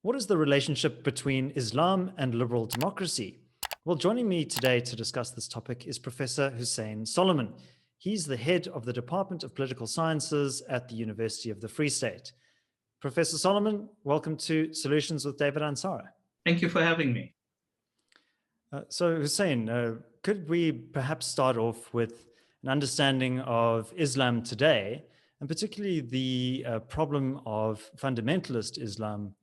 What is the relationship between Islam and liberal democracy? Well, joining me today to discuss this topic is Professor Hussein Solomon. He's the head of the Department of Political Sciences at the University of the Free State. Professor Solomon, welcome to Solutions with David Ansara. Thank you for having me. So Hussein, could we perhaps start off with an understanding of Islam today, and particularly the problem of fundamentalist Islam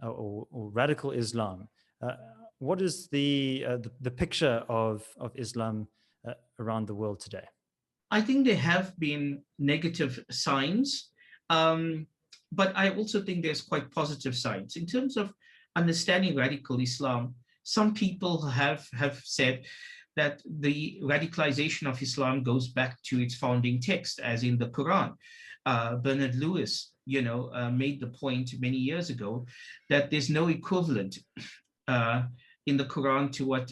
or radical Islam? What is the picture of Islam around the world today? I think there have been negative signs, but I also think there's quite positive signs. In terms of understanding radical Islam, some people have said that the radicalization of Islam goes back to its founding text, as in the Quran. Bernard Lewis, made the point many years ago that there's no equivalent in the Quran to what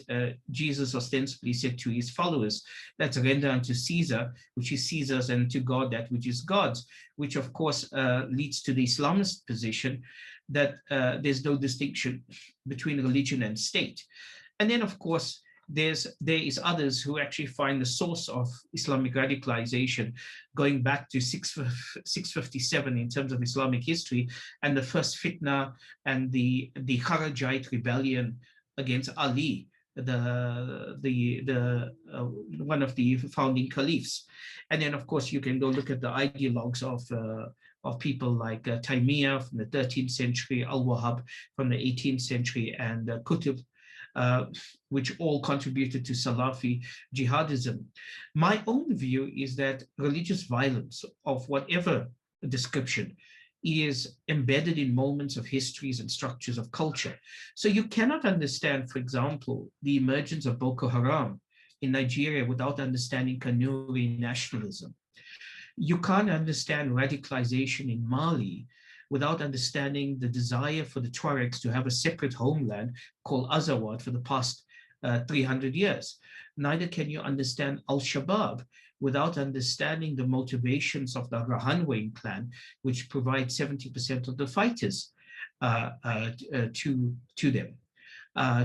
Jesus ostensibly said to his followers. That's render unto Caesar, which is Caesar's, and to God that which is God's, which of course leads to the Islamist position that there's no distinction between religion and state. And then of course, there is others who actually find the source of Islamic radicalization going back to 657 in terms of Islamic history, and the first fitna and the Kharajite rebellion against Ali, the one of the founding caliphs. And then of course you can go look at the ideologues of people like Taymiyyah from the 13th century, Al-Wahhab from the 18th century, and Qutb, which all contributed to Salafi jihadism. My own view is that religious violence of whatever description is embedded in moments of histories and structures of culture. So you cannot understand, for example, the emergence of Boko Haram in Nigeria without understanding Kanuri nationalism. You can't understand radicalization in Mali without understanding the desire for the Tuaregs to have a separate homeland called Azawad for the past 300 years. Neither can you understand Al-Shabaab without understanding the motivations of the Rahanwein clan, which provides 70% of the fighters to them,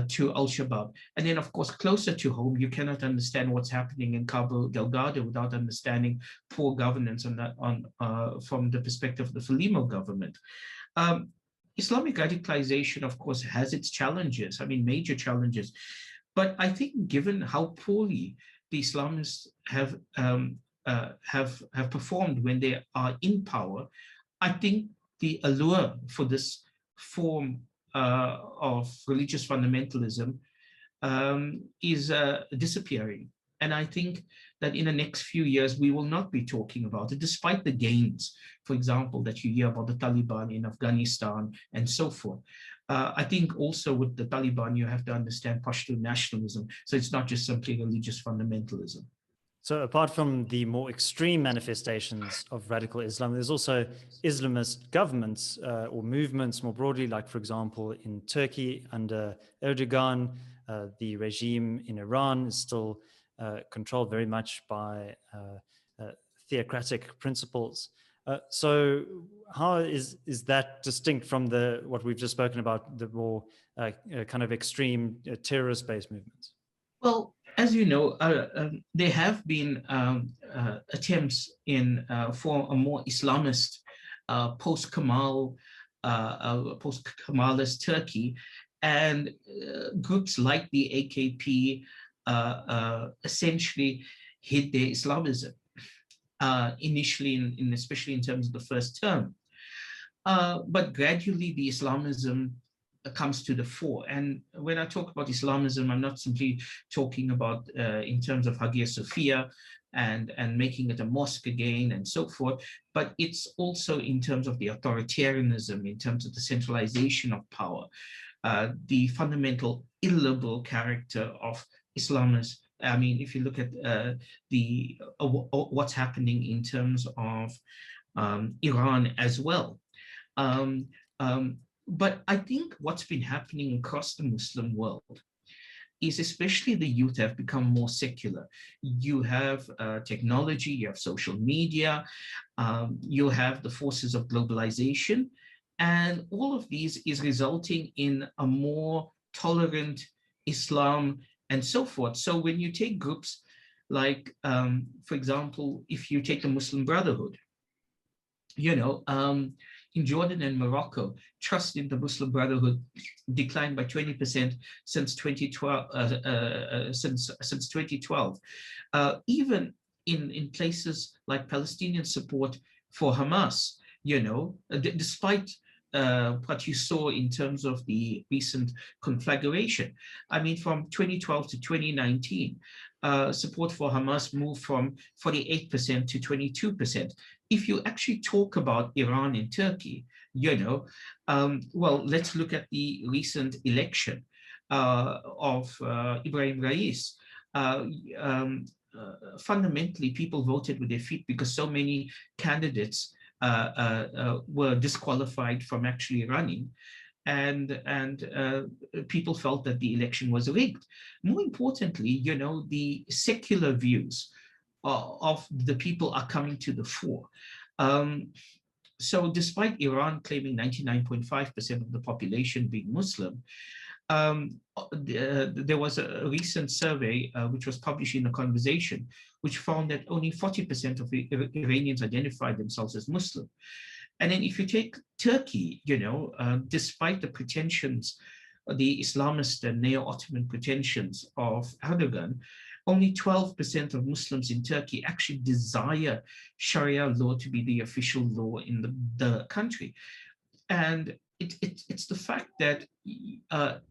to Al-Shabaab. And then, of course, closer to home, you cannot understand what's happening in Cabo Delgado without understanding poor governance from the perspective of the Frelimo government. Islamic radicalization, of course, has its challenges, major challenges. But I think given how poorly the Islamists have performed when they are in power, I think the allure for this form of religious fundamentalism is disappearing. And I think that in the next few years, we will not be talking about it, despite the gains, for example, that you hear about the Taliban in Afghanistan and so forth. I think also with the Taliban, you have to understand Pashtun nationalism. So it's not just simply religious fundamentalism. So apart from the more extreme manifestations of radical Islam, there's also Islamist governments or movements more broadly, like, for example, in Turkey under Erdogan, the regime in Iran is still controlled very much by theocratic principles. So how is that distinct from what we've just spoken about, the more kind of extreme terrorist-based movements? Well, as you know, there have been attempts for a more Islamist post-Kemalist Turkey, and groups like the AKP essentially hid their Islamism initially, especially in terms of the first term. But gradually, the Islamism comes to the fore. And when I talk about Islamism, I'm not simply talking about in terms of Hagia Sophia and making it a mosque again and so forth, but it's also in terms of the authoritarianism, in terms of the centralization of power, the fundamental illiberal character of Islamists. If you look at what's happening in terms of Iran as well. But I think what's been happening across the Muslim world is especially the youth have become more secular. You have technology, you have social media, you have the forces of globalization, And all of these is resulting in a more tolerant Islam and so forth. So when you take groups like, for example, if you take the Muslim Brotherhood, in Jordan and Morocco, trust in the Muslim Brotherhood declined by 20% since 2012. Since 2012, even in places like Palestinian support for Hamas, despite what you saw in terms of the recent conflagration. I mean, from 2012 to 2019, support for Hamas moved from 48% to 22%. If you actually talk about Iran and Turkey, well, let's look at the recent election of Ibrahim Rais. Fundamentally, people voted with their feet because so many candidates were disqualified from actually running, and people felt that the election was rigged. More importantly, the secular views of the people are coming to the fore. So despite Iran claiming 99.5% of the population being Muslim, there was a recent survey which was published in A Conversation, which found that only 40% of Iranians identified themselves as Muslim. And then if you take Turkey, despite the pretensions, the Islamist and neo-Ottoman pretensions of Erdogan, only 12% of Muslims in Turkey actually desire Sharia law to be the official law in the country. And it's the fact that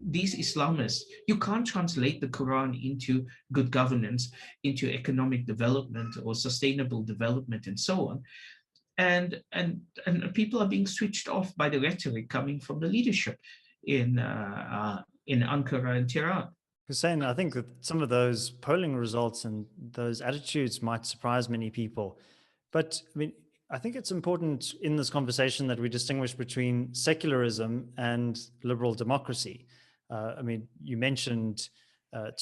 these Islamists, you can't translate the Quran into good governance, into economic development or sustainable development and so on. And people are being switched off by the rhetoric coming from the leadership in Ankara and Tehran. Hussein, I think that some of those polling results and those attitudes might surprise many people. But I mean, I think it's important in this conversation that we distinguish between secularism and liberal democracy. I mean, you mentioned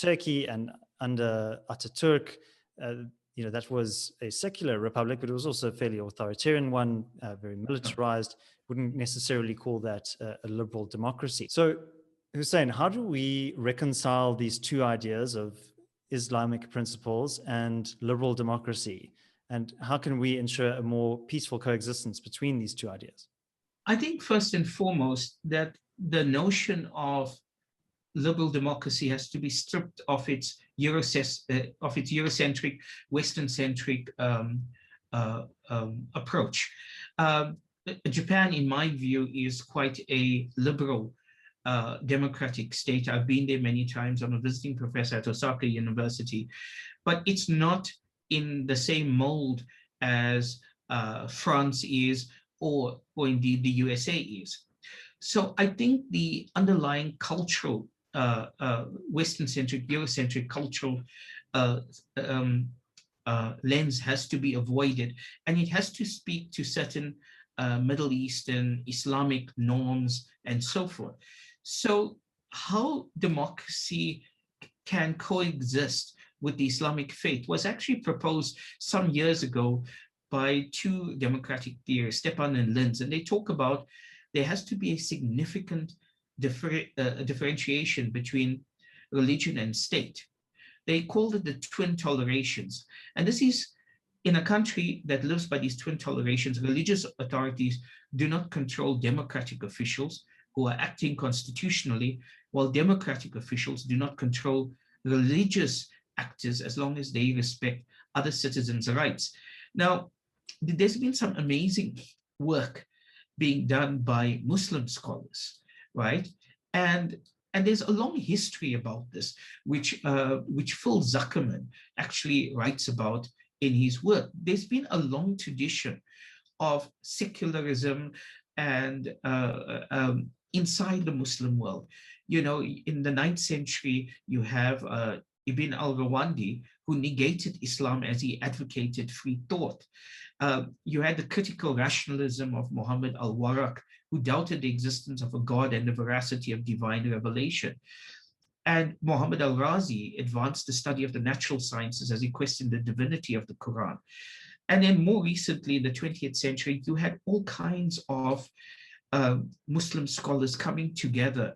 Turkey, and under Ataturk, that was a secular republic, but it was also a fairly authoritarian one, very militarized. Wouldn't necessarily call that a liberal democracy. So, Hussein, how do we reconcile these two ideas of Islamic principles and liberal democracy? And how can we ensure a more peaceful coexistence between these two ideas? I think first and foremost that the notion of liberal democracy has to be stripped of its Eurocentric, Western-centric approach. Japan, in my view, is quite a liberal democratic state. I've been there many times. I'm a visiting professor at Osaka University, but it's not in the same mold as France is, or indeed the USA is. So I think the underlying cultural, Western-centric, Eurocentric cultural lens has to be avoided, and it has to speak to certain Middle Eastern, Islamic norms and so forth. So how democracy can coexist with the Islamic faith was actually proposed some years ago by two democratic theorists, Stepan and Linz, and they talk about there has to be a significant differentiation between religion and state. They called it the twin tolerations. And this is in a country that lives by these twin tolerations. Religious authorities do not control democratic officials who are acting constitutionally, while democratic officials do not control religious actors as long as they respect other citizens' rights. Now, there's been some amazing work being done by Muslim scholars, right? And there's a long history about this, which Phil Zuckerman actually writes about in his work. There's been a long tradition of secularism and inside the Muslim world. In the 9th century, you have Ibn al-Rawandi, who negated Islam as he advocated free thought. You had the critical rationalism of Muhammad al-Warraq, who doubted the existence of a God and the veracity of divine revelation. And Muhammad al-Razi advanced the study of the natural sciences as he questioned the divinity of the Quran. And then more recently, in the 20th century, you had all kinds of Muslim scholars coming together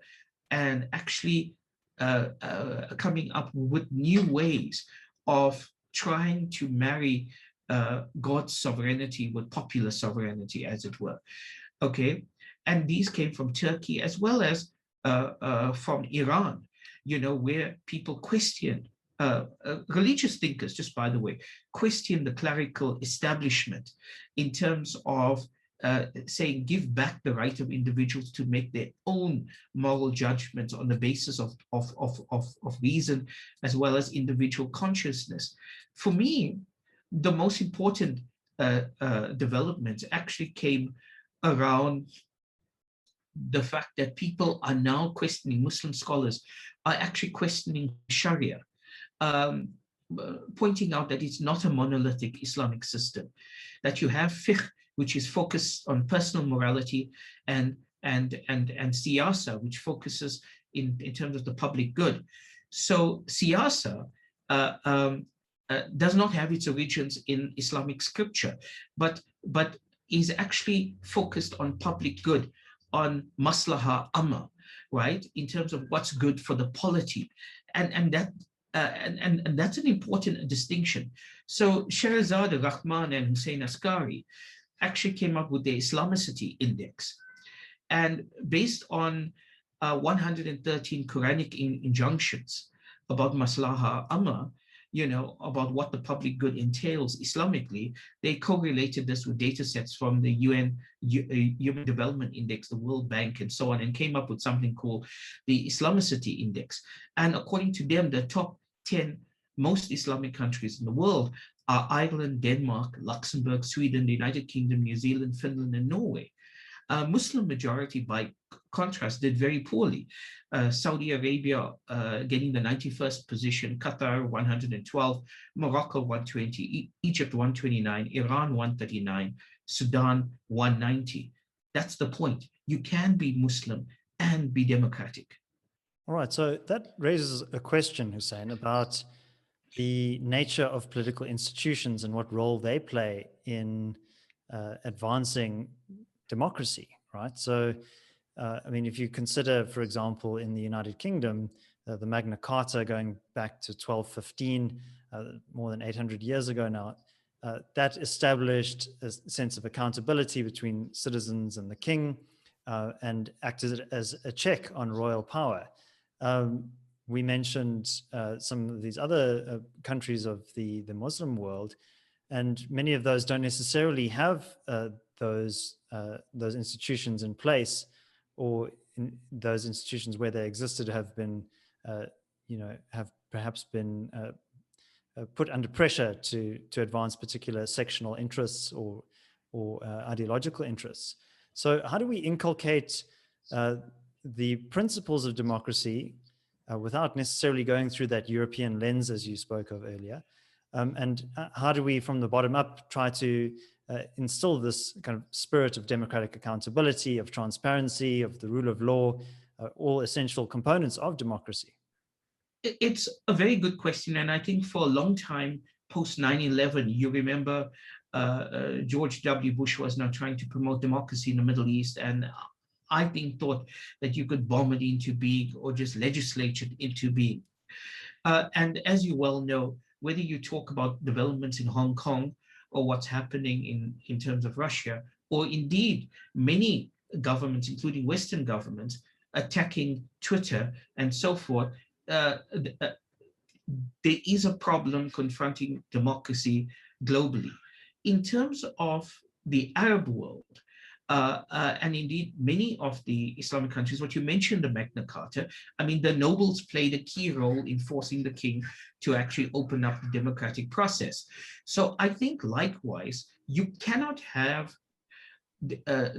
and actually coming up with new ways of trying to marry God's sovereignty with popular sovereignty, as it were. Okay, and these came from Turkey as well as from Iran, where people question religious thinkers, just by the way, question the clerical establishment in terms of saying give back the right of individuals to make their own moral judgments on the basis of reason as well as individual consciousness. For me, the most important developments actually came around the fact that people are now questioning, Muslim scholars are actually questioning Sharia, pointing out that it's not a monolithic Islamic system, that you have fiqh, which is focused on personal morality, and siyasa, which focuses in terms of the public good. So siyasa does not have its origins in Islamic scripture, but is actually focused on public good, on maslaha amma, right, in terms of what's good for the polity, and that's an important distinction. So Sherazade Rahman and Hussein Askari actually came up with the Islamicity index, and based on 113 Quranic injunctions about maslaha amma, about what the public good entails Islamically, they correlated this with data sets from the UN Human Development Index, the World Bank, and so on, and came up with something called the Islamicity Index. And according to them, the top 10 most Islamic countries in the world are Ireland, Denmark, Luxembourg, Sweden, the United Kingdom, New Zealand, Finland, and Norway. Muslim majority, by contrast, did very poorly. Saudi Arabia getting the 91st position, Qatar 112, Morocco 120, Egypt 129, Iran 139, Sudan 190. That's the point. You can be Muslim and be democratic. All right, so that raises a question, Hussein, about the nature of political institutions and what role they play in advancing democracy, right? So, I mean, if you consider, for example, in the United Kingdom, the Magna Carta going back to 1215, more than 800 years ago now, that established a sense of accountability between citizens and the king, and acted as a check on royal power. We mentioned some of these other countries of the Muslim world, and many of those don't necessarily have those institutions in place, or in those institutions where they existed have been, have perhaps been put under pressure to advance particular sectional interests or ideological interests. So how do we inculcate the principles of democracy without necessarily going through that European lens, as you spoke of earlier? And how do we, from the bottom up, try to instill this kind of spirit of democratic accountability, of transparency, of the rule of law, all essential components of democracy? It's a very good question. And I think for a long time, post 9/11, you remember George W. Bush was now trying to promote democracy in the Middle East. And I think thought that you could bomb it into being or just legislate it into being. And as you well know, whether you talk about developments in Hong Kong or what's happening in terms of Russia, or indeed many governments, including Western governments, attacking Twitter and so forth, there is a problem confronting democracy globally. In terms of the Arab world, and indeed many of the Islamic countries, what you mentioned, the Magna Carta, I mean, the nobles played a key role in forcing the king to actually open up the democratic process. So I think likewise, you cannot have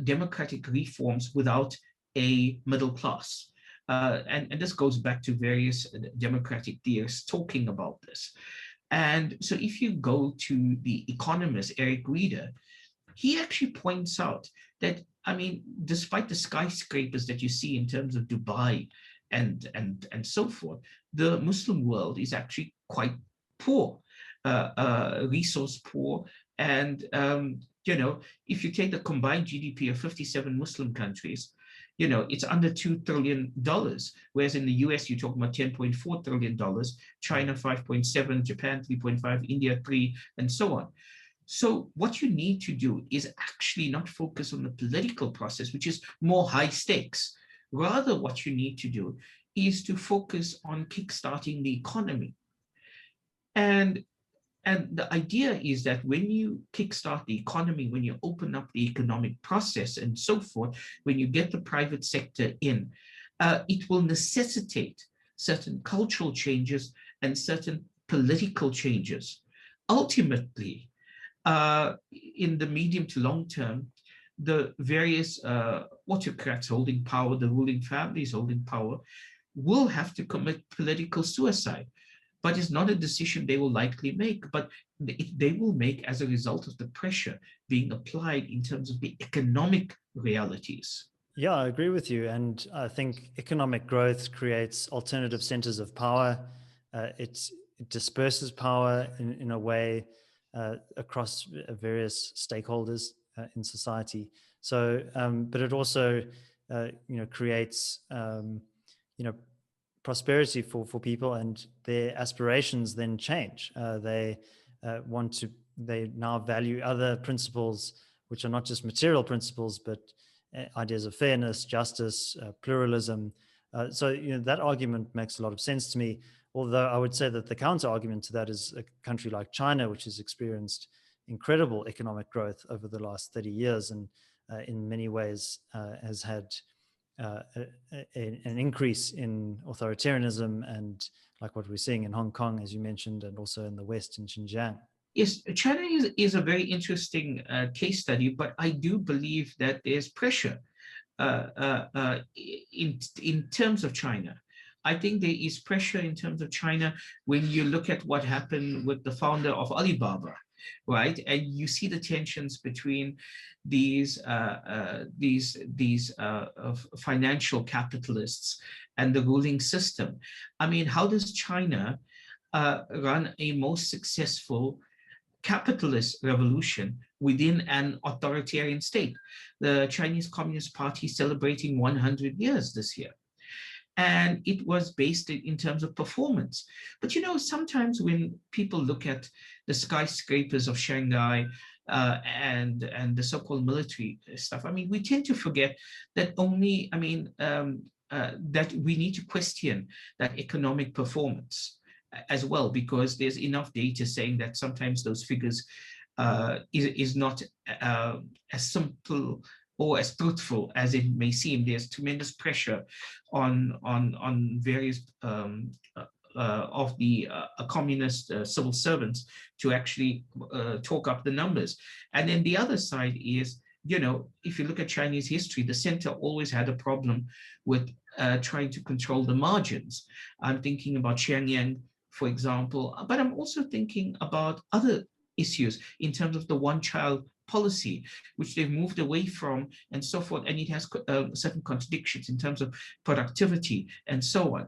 democratic reforms without a middle class. And this goes back to various democratic theorists talking about this. And so if you go to the economist, Eric Reeder, he actually points out that, I mean, despite the skyscrapers that you see in terms of Dubai and so forth, the Muslim world is actually quite poor, resource poor, and If you take the combined GDP of 57 Muslim countries, it's under $2 trillion, whereas in the US, you're talking about $10.4 trillion, China 5.7, Japan 3.5, India 3, and so on. So what you need to do is actually not focus on the political process, which is more high stakes. Rather, what you need to do is to focus on kickstarting the economy. And the idea is that when you kickstart the economy, when you open up the economic process and so forth, when you get the private sector in, it will necessitate certain cultural changes and certain political changes. Ultimately, in the medium to long term, the various autocrats holding power, the ruling families holding power, will have to commit political suicide. But it's not a decision they will likely make, but they will make as a result of the pressure being applied in terms of the economic realities. Yeah, I agree with you. And I think economic growth creates alternative centers of power. It disperses power in a way across various stakeholders in society. So, but it also, creates, prosperity for people, and their aspirations then change. They now value other principles, which are not just material principles, but ideas of fairness, justice, pluralism. So that argument makes a lot of sense to me. Although I would say that the counter argument to that is a country like China, which has experienced incredible economic growth over the last 30 years, and in many ways has had an increase in authoritarianism, and like what we're seeing in Hong Kong, as you mentioned, and also in the West in Xinjiang. Yes, China is a very interesting case study, but I do believe that there's pressure in terms of China. I think there is pressure in terms of China when you look at what happened with the founder of Alibaba, right? And you see the tensions between these financial capitalists and the ruling system. I mean, how does China run a most successful capitalist revolution within an authoritarian state? The Chinese Communist Party is celebrating 100 years this year. And it was based in terms of performance. But sometimes when people look at the skyscrapers of Shanghai and the so-called military stuff, I mean, we tend to forget that that we need to question that economic performance as well, because there's enough data saying that sometimes those figures is not as simple or as truthful as it may seem. There's tremendous pressure on various of the communist civil servants to actually talk up the numbers. And then the other side is, if you look at Chinese history, the center always had a problem with trying to control the margins. I'm thinking about Shenyang, for example, but I'm also thinking about other issues in terms of the one-child policy, which they've moved away from and so forth. And it has certain contradictions in terms of productivity and so on.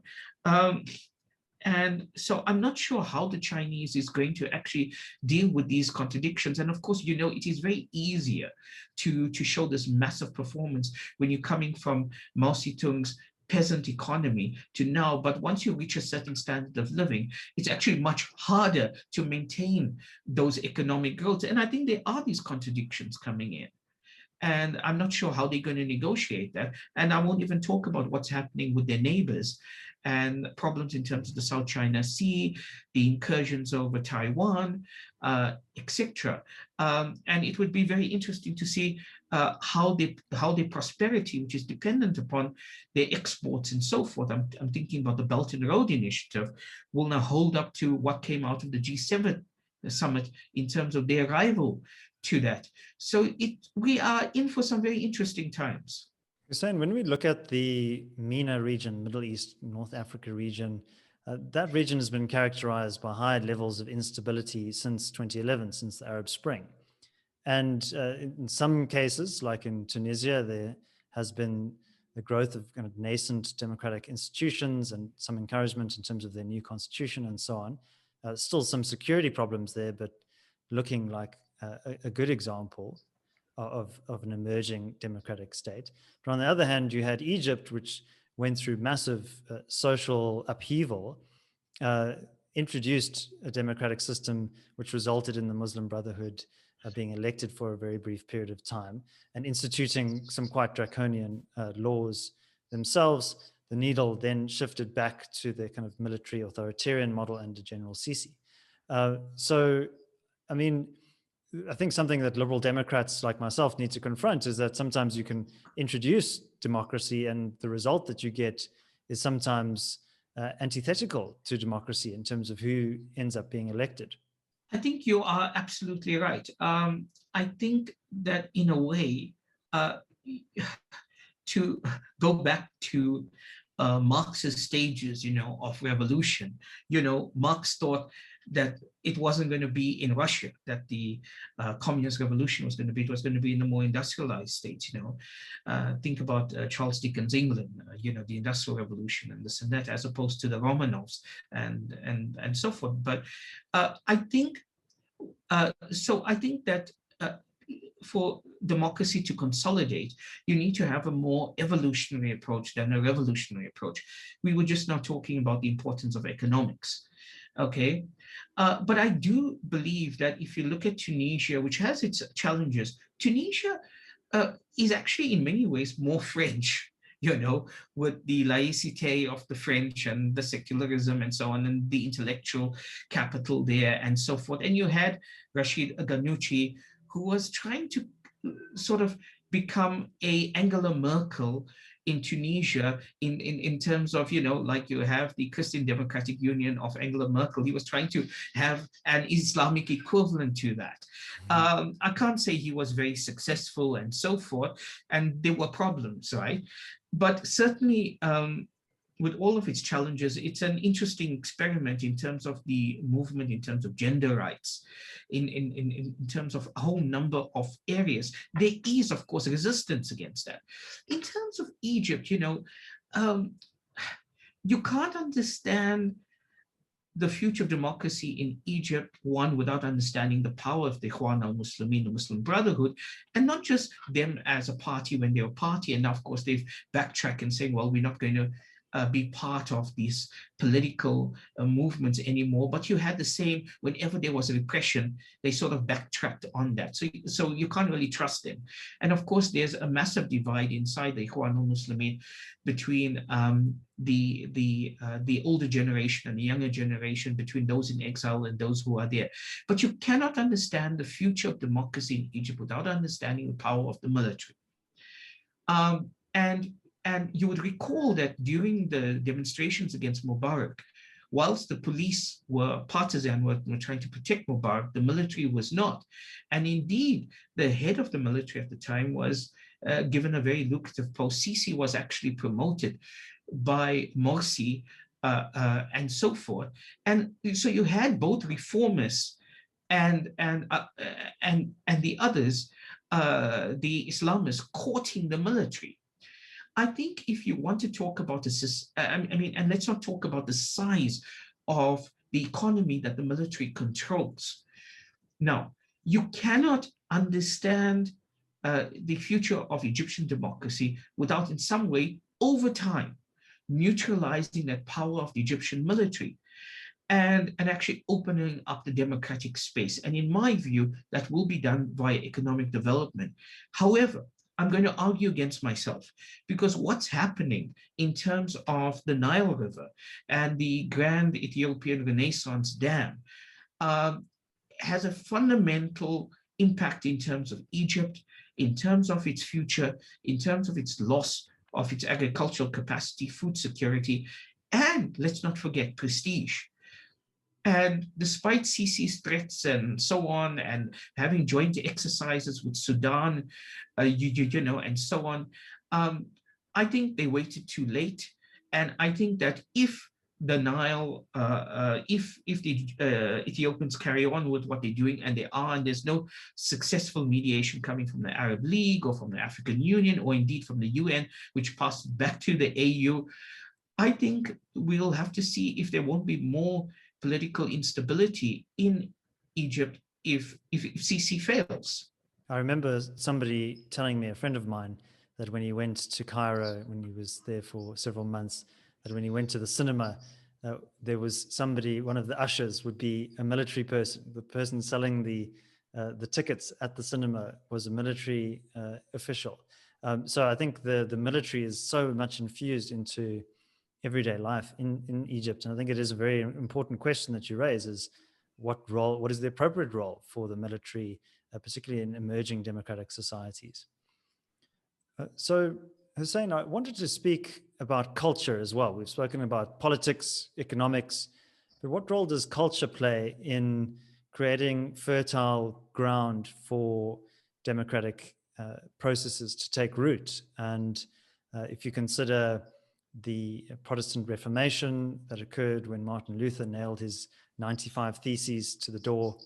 And so I'm not sure how the Chinese is going to actually deal with these contradictions. And of course, it is very easier to show this massive performance when you're coming from Mao Zedong's peasant economy to now. But once you reach a certain standard of living, it's actually much harder to maintain those economic growth. And I think there are these contradictions coming in. And I'm not sure how they're going to negotiate that. And I won't even talk about what's happening with their neighbors and problems in terms of the South China Sea, the incursions over Taiwan, etc. And it would be very interesting to see how their prosperity, which is dependent upon their exports and so forth. I'm thinking about the Belt and Road Initiative, will now hold up to what came out of the G7 summit in terms of their arrival to that. So we are in for some very interesting times. Hussein, when we look at the MENA region, Middle East, North Africa region, that region has been characterized by high levels of instability since 2011, since the Arab Spring. And in some cases, like in Tunisia, there has been the growth of kind of nascent democratic institutions and some encouragement in terms of their new constitution and so on. Still some security problems there, but looking like a good example of an emerging democratic state. But on the other hand, you had Egypt, which went through massive social upheaval, introduced a democratic system which resulted in the Muslim Brotherhood being elected for a very brief period of time and instituting some quite draconian laws themselves. The needle then shifted back to the kind of military authoritarian model under General Sisi. So, I mean, I think something that liberal Democrats like myself need to confront is that sometimes you can introduce democracy and the result that you get is sometimes antithetical to democracy in terms of who ends up being elected. I think you are absolutely right. I think that in a way, to go back to Marx's stages, of revolution, Marx thought that it wasn't going to be in Russia that the communist revolution was going to be. It was going to be in the more industrialized states. Think about Charles Dickens' England. The Industrial Revolution and this and that, as opposed to the Romanovs and so forth. But I think so. I think that for democracy to consolidate, you need to have a more evolutionary approach than a revolutionary approach. We were just now talking about the importance of economics. Okay, but I do believe that if you look at Tunisia, which has its challenges, Tunisia is actually in many ways more French, with the laïcité of the French and the secularism and so on, and the intellectual capital there and so forth. And you had Rashid Ghannouchi, who was trying to sort of become a Angela Merkel in Tunisia in terms of, like you have the Christian Democratic Union of Angela Merkel. He was trying to have an Islamic equivalent to that. I can't say he was very successful and so forth, and there were problems, right? But certainly, with all of its challenges, it's an interesting experiment in terms of the movement, in terms of gender rights, in terms of a whole number of areas. There is, of course, resistance against that. In terms of Egypt, you can't understand the future of democracy in Egypt, one, without understanding the power of the Ikhwan al-Muslimin, the Muslim Brotherhood, and not just them as a party when they're a party. And now, of course, they've backtracked and saying, well, we're not going to be part of these political movements anymore. But you had the same, whenever there was a repression, they sort of backtracked on that. So you can't really trust them. And of course, there's a massive divide inside the Ikhwan al-Muslimin between the older generation and the younger generation, between those in exile and those who are there. But you cannot understand the future of democracy in Egypt without understanding the power of the military. And you would recall that during the demonstrations against Mubarak, whilst the police were partisan, were trying to protect Mubarak, the military was not. And indeed, the head of the military at the time was given a very lucrative post. Sisi was actually promoted by Morsi and so forth. And so you had both reformists and the others, the Islamists, courting the military. I think if you want to talk about this, and let's not talk about the size of the economy that the military controls. Now, you cannot understand the future of Egyptian democracy without in some way, over time, neutralizing that power of the Egyptian military and actually opening up the democratic space. And in my view, that will be done via economic development. However, I'm going to argue against myself, because what's happening in terms of the Nile River and the Grand Ethiopian Renaissance Dam has a fundamental impact in terms of Egypt, in terms of its future, in terms of its loss of its agricultural capacity, food security, and let's not forget prestige. And despite Sisi's threats and so on, and having joint exercises with Sudan, and so on, I think they waited too late. And I think that if the Nile, if the Ethiopians carry on with what they're doing, and they are, and there's no successful mediation coming from the Arab League or from the African Union or indeed from the UN, which passed back to the AU, I think we'll have to see if there won't be more political instability in Egypt if Sisi fails. I remember somebody telling me, a friend of mine, that when he went to Cairo, when he was there for several months, that when he went to the cinema, there was somebody, one of the ushers would be a military person. The person selling the tickets at the cinema was a military official. So I think the military is so much infused into everyday life in Egypt. And I think it is a very important question that you raise, is what is the appropriate role for the military, particularly in emerging democratic societies? So Hussein, I wanted to speak about culture as well. We've spoken about politics, economics, but what role does culture play in creating fertile ground for democratic processes to take root? And if you consider the Protestant Reformation that occurred when Martin Luther nailed his 95 Theses to the door,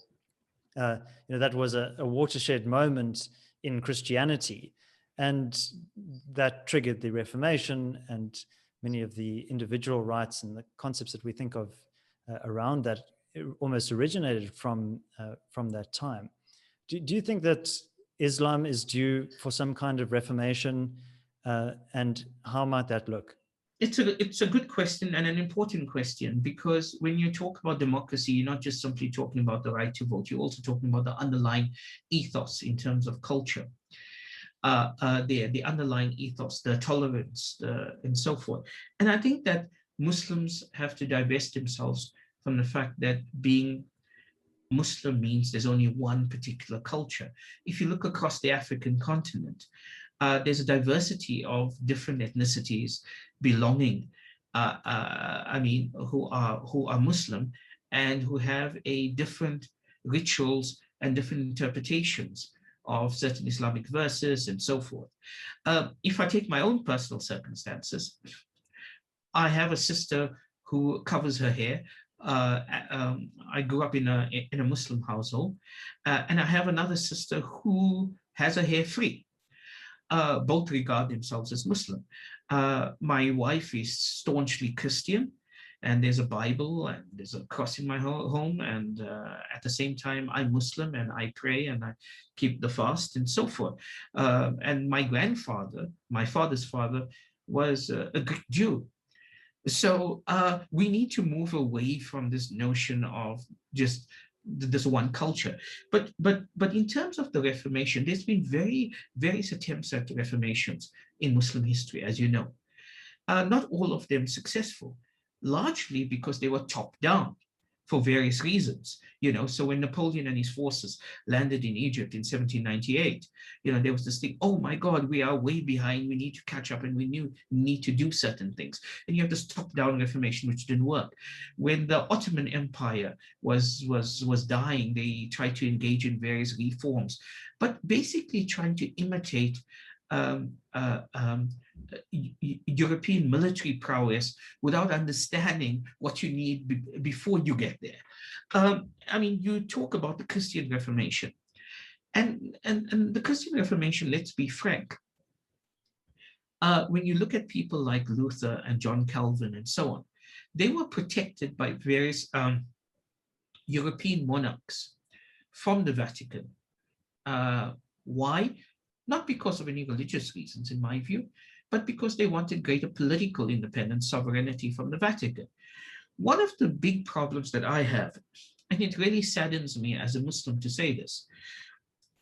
that was a watershed moment in Christianity. And that triggered the Reformation, and many of the individual rights and the concepts that we think of around that almost originated from that time. Do you think that Islam is due for some kind of reformation, and how might that look? It's a good question and an important question, because when you talk about democracy, you're not just simply talking about the right to vote, you're also talking about the underlying ethos in terms of culture. The underlying ethos, the tolerance, and so forth. And I think that Muslims have to divest themselves from the fact that being Muslim means there's only one particular culture. If you look across the African continent, there's a diversity of different ethnicities belonging, who are Muslim and who have a different rituals and different interpretations of certain Islamic verses and so forth. If I take my own personal circumstances, I have a sister who covers her hair. I grew up in a Muslim household, and I have another sister who has her hair free. Both regard themselves as Muslim. My wife is staunchly Christian, and there's a Bible and there's a cross in my home, and at the same time I'm Muslim and I pray and I keep the fast and so forth. And my grandfather, my father's father, was a Greek Jew. So we need to move away from this notion of just this one culture. But in terms of the Reformation, there's been various attempts at reformations in Muslim history, as you know. Not all of them successful, largely because they were top down for various reasons. So when Napoleon and his forces landed in Egypt in 1798, there was this thing, oh my God, we are way behind, we need to catch up, and we need to do certain things. And you have this top-down reformation, which didn't work. When the Ottoman Empire was dying, they tried to engage in various reforms, but basically trying to imitate European military prowess without understanding what you need before you get there. You talk about the Christian Reformation, and the Christian Reformation, let's be frank, when you look at people like Luther and John Calvin and so on, they were protected by various European monarchs from the Vatican. Why? Not because of any religious reasons, in my view, but because they wanted greater political independence, sovereignty from the Vatican. One of the big problems that I have, and it really saddens me as a Muslim to say this,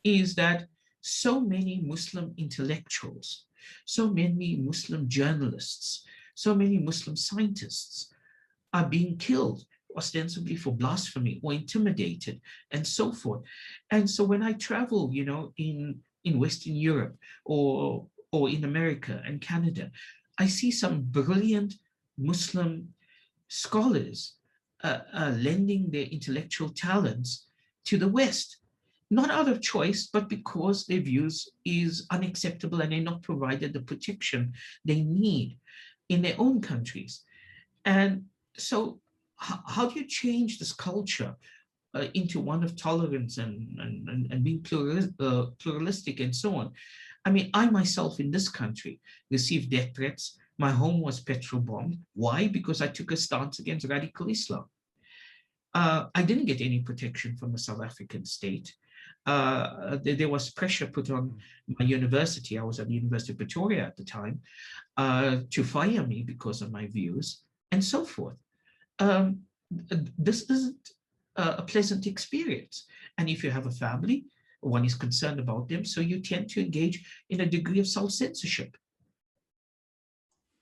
is that so many Muslim intellectuals, so many Muslim journalists, so many Muslim scientists are being killed, ostensibly for blasphemy or intimidated and so forth. And so when I travel, in Western Europe or in America and Canada, I see some brilliant Muslim scholars lending their intellectual talents to the West, not out of choice, but because their views is unacceptable and they're not provided the protection they need in their own countries. And so how do you change this culture into one of tolerance and being pluralistic and so on? I myself in this country received death threats. My home was petrol bombed. Why? Because I took a stance against radical Islam. I didn't get any protection from the South African state. There was pressure put on my university. I was at the University of Pretoria at the time, to fire me because of my views and so forth. Um, this isn't a pleasant experience. And if you have a family, one is concerned about them, so you tend to engage in a degree of self-censorship.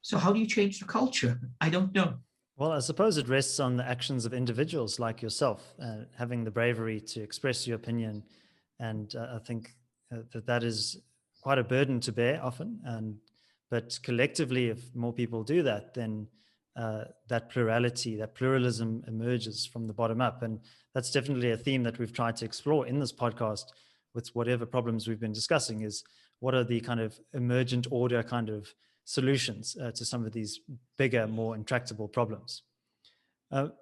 So how do you change the culture? I don't know. Well, I suppose it rests on the actions of individuals like yourself, having the bravery to express your opinion. And I think that is quite a burden to bear often. But collectively, if more people do that, then that plurality, that pluralism emerges from the bottom up. And that's definitely a theme that we've tried to explore in this podcast with whatever problems we've been discussing, is what are the kind of emergent order kind of solutions to some of these bigger, more intractable problems.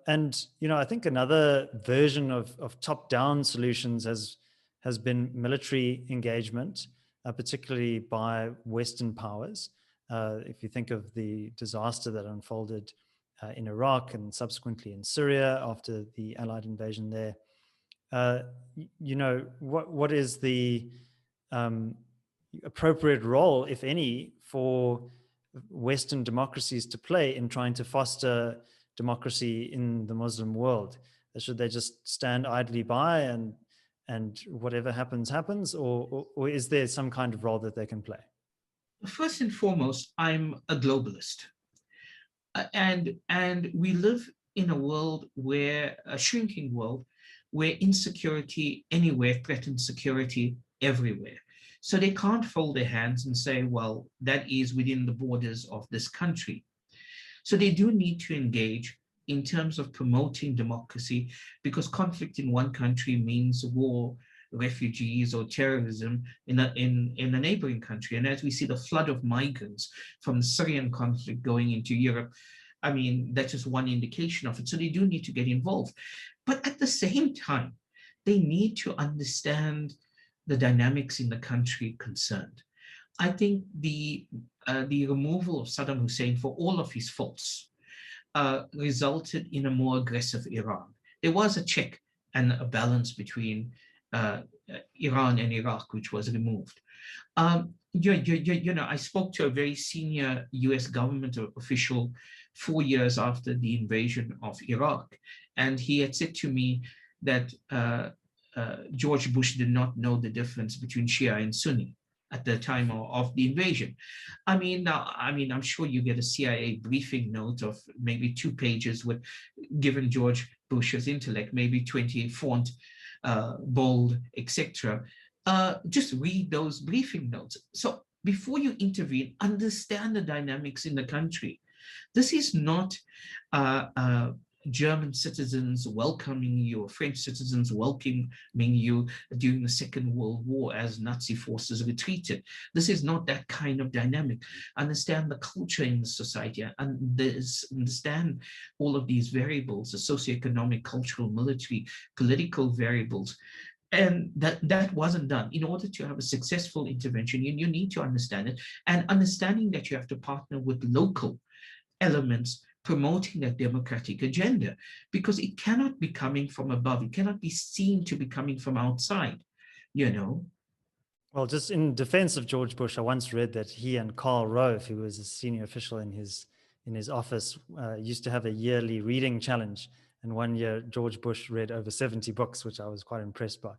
And I think another version of top-down solutions has been military engagement, particularly by Western powers. If you think of the disaster that unfolded in Iraq and subsequently in Syria after the Allied invasion there, what is the appropriate role, if any, for Western democracies to play in trying to foster democracy in the Muslim world? Should they just stand idly by and whatever happens, or is there some kind of role that they can play? First and foremost, I'm a globalist. And we live in a shrinking world, where insecurity anywhere threatens security everywhere. So they can't fold their hands and say, well, that is within the borders of this country. So they do need to engage in terms of promoting democracy, because conflict in one country means war, refugees, or terrorism in a neighboring country. And as we see the flood of migrants from the Syrian conflict going into Europe, I mean, that's just one indication of it. So they do need to get involved. But at the same time, they need to understand the dynamics in the country concerned. I think the removal of Saddam Hussein, for all of his faults, resulted in a more aggressive Iran. There was a check and a balance between Iran and Iraq, which was removed. I spoke to a very senior US government official 4 years after the invasion of Iraq, and he had said to me that George Bush did not know the difference between Shia and Sunni at the time of the invasion. I'm sure you get a CIA briefing note of maybe 2 pages with, given George Bush's intellect, maybe 20 font, bold, etc. Just read those briefing notes. So before you intervene, understand the dynamics in the country. This is not German citizens welcoming you, or French citizens welcoming you during the Second World War as Nazi forces retreated. This is not that kind of dynamic. Understand the culture in the society, and understand all of these variables, the socioeconomic, cultural, military, political variables. And that wasn't done. In order to have a successful intervention, you need to understand it, and understanding that you have to partner with local elements promoting that democratic agenda, because it cannot be coming from above. It cannot be seen to be coming from outside, Well, just in defense of George Bush, I once read that he and Karl Rove, who was a senior official in his office, used to have a yearly reading challenge. And one year, George Bush read over 70 books, which I was quite impressed by.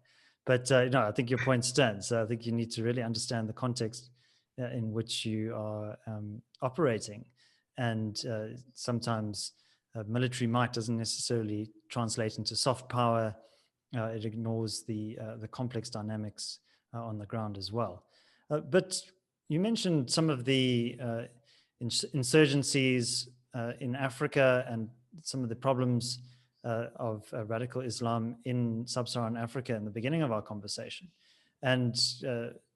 But I think your point stands. So I think you need to really understand the context in which you are operating. And sometimes military might doesn't necessarily translate into soft power. It ignores the complex dynamics on the ground as well. But you mentioned some of the insurgencies in Africa and some of the problems of radical Islam in Sub-Saharan Africa in the beginning of our conversation. And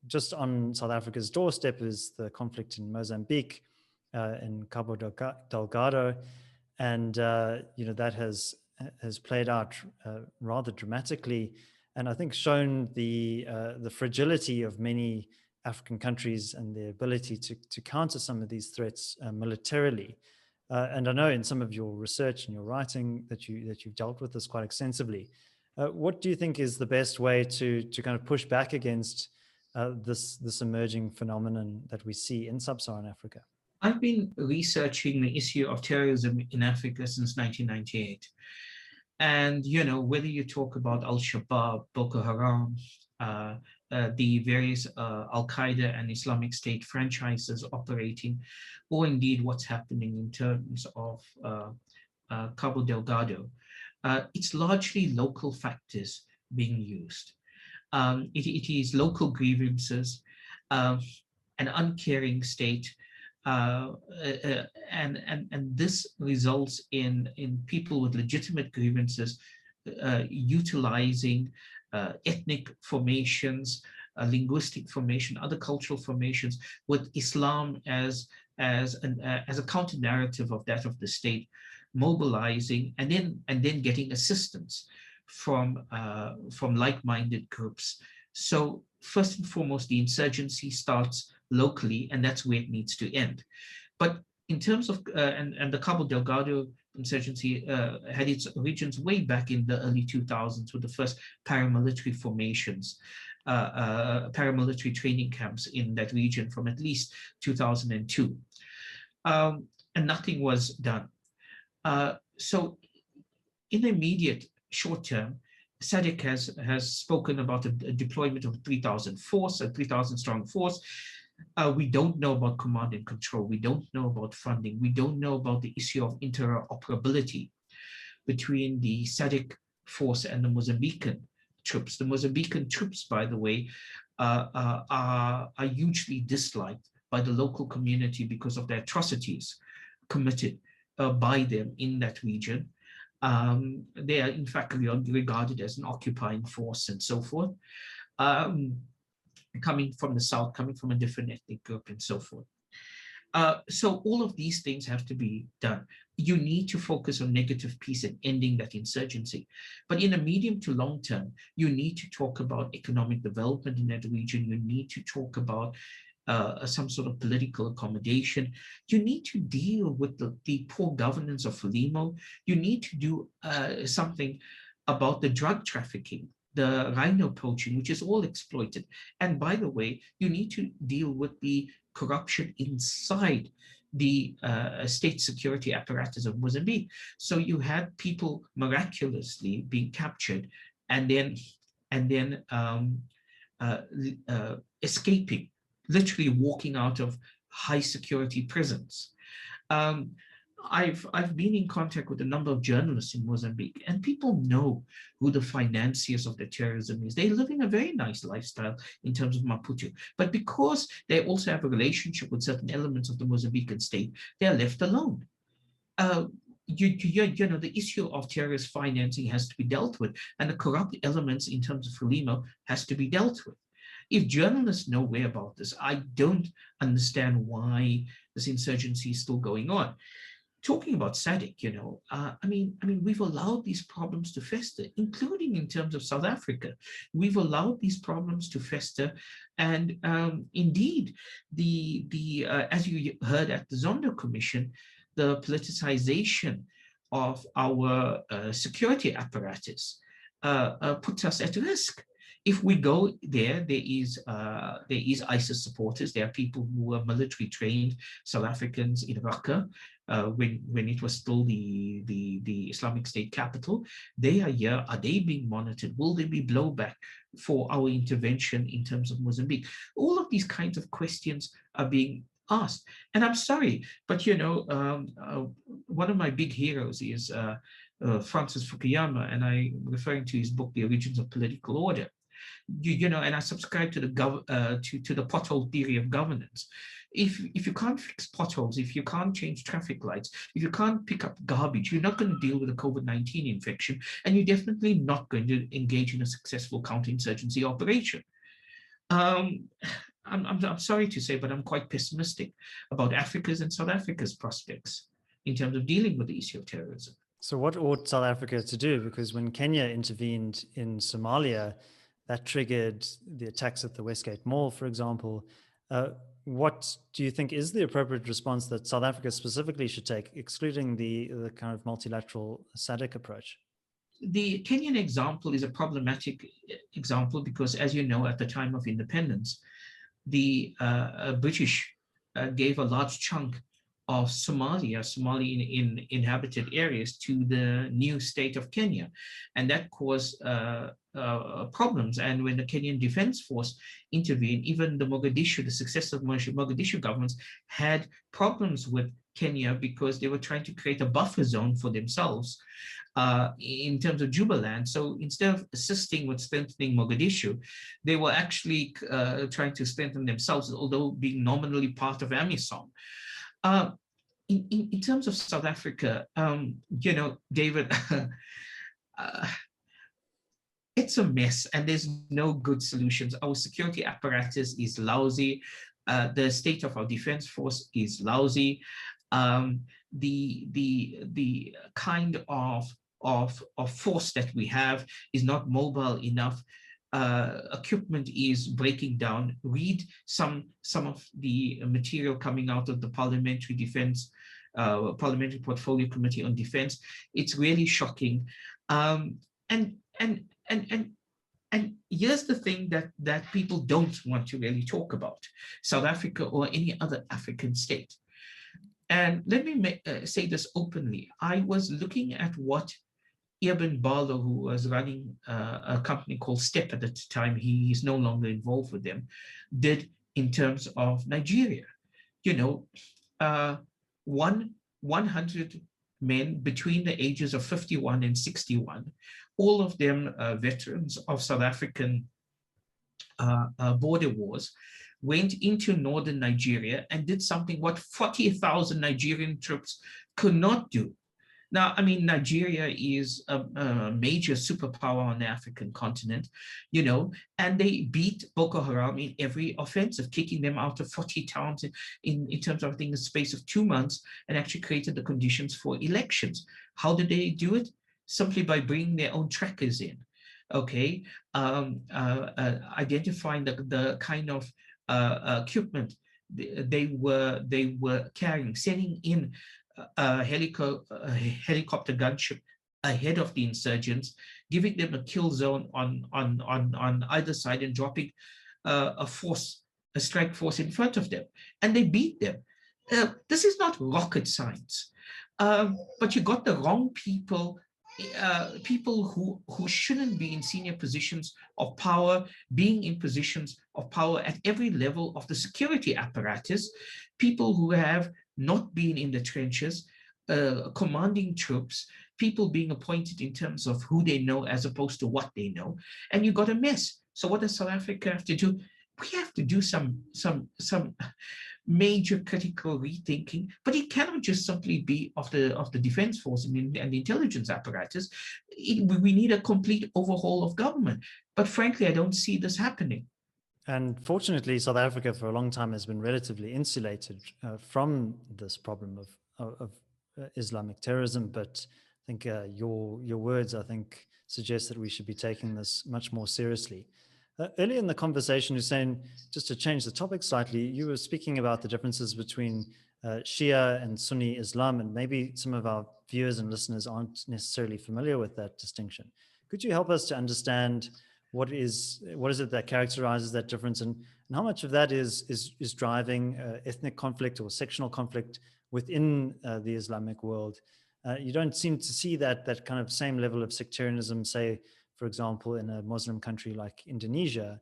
just on South Africa's doorstep is the conflict in Mozambique, in Cabo Delgado, and that has played out rather dramatically, and I think shown the fragility of many African countries and their ability to counter some of these threats militarily. And I know in some of your research and your writing that you've dealt with this quite extensively. What do you think is the best way to kind of push back against this emerging phenomenon that we see in Sub-Saharan Africa? I've been researching the issue of terrorism in Africa since 1998. And, whether you talk about Al-Shabaab, Boko Haram, the various Al-Qaeda and Islamic State franchises operating, or indeed what's happening in terms of Cabo Delgado, it's largely local factors being used. It is local grievances, an uncaring state, and this results in people with legitimate grievances utilizing ethnic formations, linguistic formation, other cultural formations, with Islam as a counter narrative of that of the state, mobilizing and then getting assistance from like-minded groups. So first and foremost, the insurgency starts locally, and that's where it needs to end. But in terms of and the Cabo Delgado insurgency had its origins way back in the early 2000s with the first paramilitary formations, paramilitary training camps in that region from at least 2002, and nothing was done. So in the immediate short term, SADC has spoken about a deployment of 3,000 force, a 3,000 strong force. We don't know about command and control. We don't know about funding. We don't know about the issue of interoperability between the SADC force and the Mozambican troops. The Mozambican troops, by the way, are hugely disliked by the local community because of the atrocities committed by them in that region. They are in fact regarded as an occupying force and so forth, coming from the south, coming from a different ethnic group and so forth. So all of these things have to be done. You need to focus on negative peace and ending that insurgency. But in a medium to long term, you need to talk about economic development in that region. You need to talk about some sort of political accommodation. You need to deal with the poor governance of Frelimo. You need to do something about the drug trafficking, the rhino poaching, which is all exploited. And by the way, you need to deal with the corruption inside the state security apparatus of Mozambique. So you had people miraculously being captured and then escaping, literally walking out of high security prisons. I've been in contact with a number of journalists in Mozambique, and people know who the financiers of the terrorism is. They're living a very nice lifestyle in terms of Maputo, but because they also have a relationship with certain elements of the Mozambican state, they are left alone. The issue of terrorist financing has to be dealt with, and the corrupt elements in terms of Frelimo has to be dealt with. If journalists know way about this, I don't understand why this insurgency is still going on. Talking about SADC, we've allowed these problems to fester, including in terms of South Africa. We've allowed these problems to fester, and indeed, as you heard at the Zondo Commission, the politicization of our security apparatus puts us at risk. If we go there, there is ISIS supporters. There are people who were military trained, South Africans in Raqqa, when it was still the Islamic State capital. They are here. Are they being monitored? Will there be blowback for our intervention in terms of Mozambique? All of these kinds of questions are being asked. And I'm sorry, but one of my big heroes is Francis Fukuyama, and I'm referring to his book, The Origins of Political Order. And I subscribe to the pothole theory of governance. If you can't fix potholes, if you can't change traffic lights, if you can't pick up garbage, you're not going to deal with a COVID-19 infection, and you're definitely not going to engage in a successful counterinsurgency operation. I'm sorry to say, but I'm quite pessimistic about Africa's and South Africa's prospects in terms of dealing with the issue of terrorism. So what ought South Africa to do? Because when Kenya intervened in Somalia, that triggered the attacks at the Westgate Mall, for example. what do you think is the appropriate response that South Africa specifically should take, excluding the kind of multilateral SADC approach? The Kenyan example is a problematic example because, as you know, at the time of independence, the British gave a large chunk of Somali in inhabited areas to the new state of Kenya, and that caused problems. And when the Kenyan Defense Force intervened, even the successive Mogadishu governments had problems with Kenya because they were trying to create a buffer zone for themselves in terms of Jubaland. So instead of assisting with strengthening Mogadishu, they were actually trying to strengthen themselves, although being nominally part of AMISOM. In terms of South Africa, David, it's a mess and there's no good solutions. Our security apparatus is lousy. The state of our defense force is lousy. The kind of force that we have is not mobile enough. Equipment is breaking down. Read some of the material coming out of the Parliamentary Portfolio Committee on Defense. It's really shocking. And here's the thing that people don't want to really talk about: South Africa or any other African state. And let me say this openly. I was looking at what Eben Barlow, who was running a company called Step at the time, he is no longer involved with them, did in terms of Nigeria. 100 men between the ages of 51 and 61, all of them veterans of South African border wars, went into northern Nigeria and did something what 40,000 Nigerian troops could not do. Now, I mean, Nigeria is a major superpower on the African continent, and they beat Boko Haram in every offensive, kicking them out of 40 towns in terms of, I think, the space of 2 months, and actually created the conditions for elections. How did they do it? Simply by bringing their own trackers in, okay? Identifying the kind of equipment they were carrying, sending in a helicopter gunship ahead of the insurgents, giving them a kill zone on either side and dropping a strike force in front of them. And they beat them. This is not rocket science, but you got the wrong people, people who shouldn't be in senior positions of power, being in positions of power at every level of the security apparatus, people who have not been in the trenches, commanding troops, people being appointed in terms of who they know as opposed to what they know, and you got a mess. So what does South Africa have to do? We have to do some major critical rethinking, but it cannot just simply be of the defense force and the intelligence apparatus. We need a complete overhaul of government. But frankly, I don't see this happening. And fortunately, South Africa for a long time has been relatively insulated from this problem of Islamic terrorism. But I think your words, I think, suggest that we should be taking this much more seriously. Earlier in the conversation, Hussein, just to change the topic slightly, you were speaking about the differences between Shia and Sunni Islam, and maybe some of our viewers and listeners aren't necessarily familiar with that distinction. Could you help us to understand what is it that characterizes that difference, and how much of that is driving ethnic conflict or sectional conflict within the Islamic world? You don't seem to see that kind of same level of sectarianism, say, for example, in a Muslim country like Indonesia,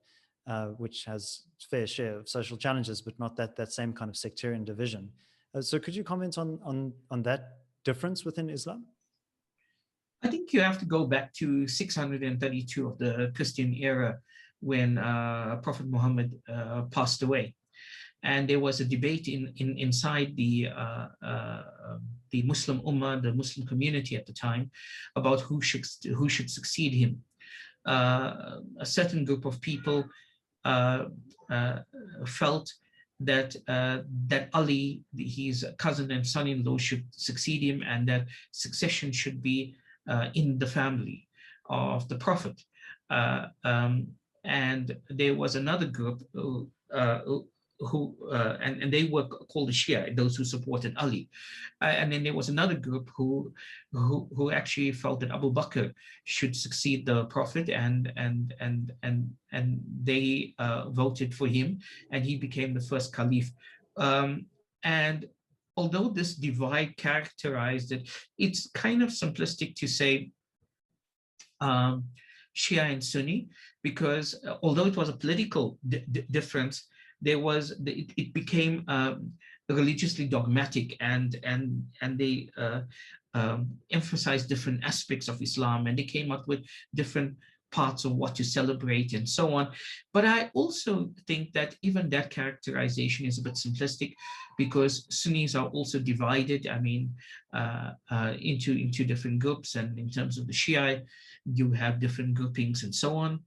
which has its fair share of social challenges, but not that same kind of sectarian division. So could you comment on that difference within Islam? I think you have to go back to 632 of the Christian era, when Prophet Muhammad passed away. And there was a debate inside the Muslim Ummah, the Muslim community at the time, about who should succeed him. A certain group of people felt that Ali, his cousin and son-in-law, should succeed him, and that succession should be in the family of the Prophet. And there was another group and they were called the Shia, those who supported Ali. And then there was another group who actually felt that Abu Bakr should succeed the Prophet, and they voted for him, and he became the first caliph. And although this divide characterized it, it's kind of simplistic to say Shia and Sunni, because although it was a political difference, it became religiously dogmatic, and they emphasized different aspects of Islam, and they came up with different parts of what to celebrate and so on. But I also think that even that characterization is a bit simplistic, because Sunnis are also divided, I mean, into different groups. And in terms of the Shia, you have different groupings and so on.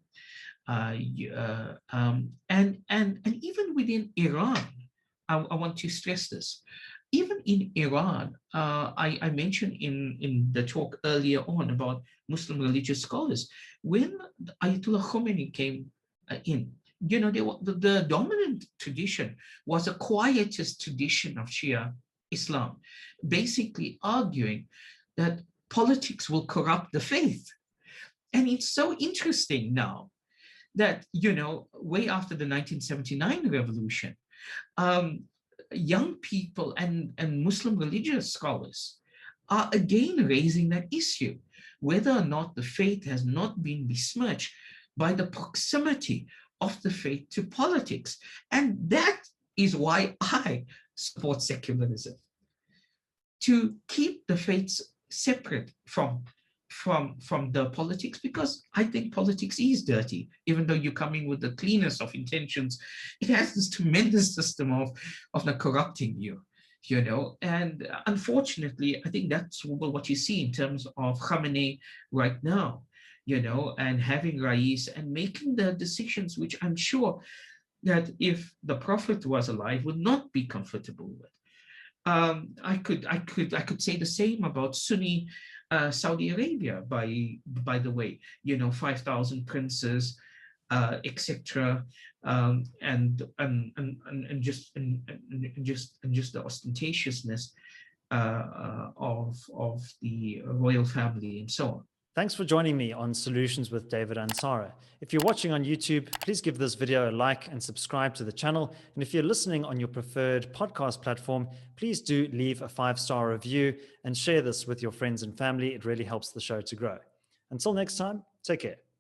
And even within Iran, I want to stress this. Even in Iran, I mentioned in the talk earlier on about Muslim religious scholars, when Ayatollah Khomeini came in, you know, the dominant tradition was a quietist tradition of Shia Islam, basically arguing that politics will corrupt the faith. And it's so interesting now that, you know, way after the 1979 revolution, young people and Muslim religious scholars are again raising that issue, whether or not the faith has not been besmirched by the proximity of the faith to politics. And that is why I support secularism, to keep the faiths separate from the politics, because I think politics is dirty. Even though you're coming with the cleanest of intentions, it has this tremendous system of not corrupting you, you know. And unfortunately, I think that's what you see in terms of Khamenei right now, you know, and having Rais and making the decisions which I'm sure that if the Prophet was alive would not be comfortable with. I could say the same about Sunni Saudi Arabia, by the way, you know, 5,000 princes, etc., and just the ostentatiousness of the royal family and so on. Thanks for joining me on Solutions with David Ansara. If you're watching on YouTube, please give this video a like and subscribe to the channel. And if you're listening on your preferred podcast platform, please do leave a 5-star review and share this with your friends and family. It really helps the show to grow. Until next time, take care.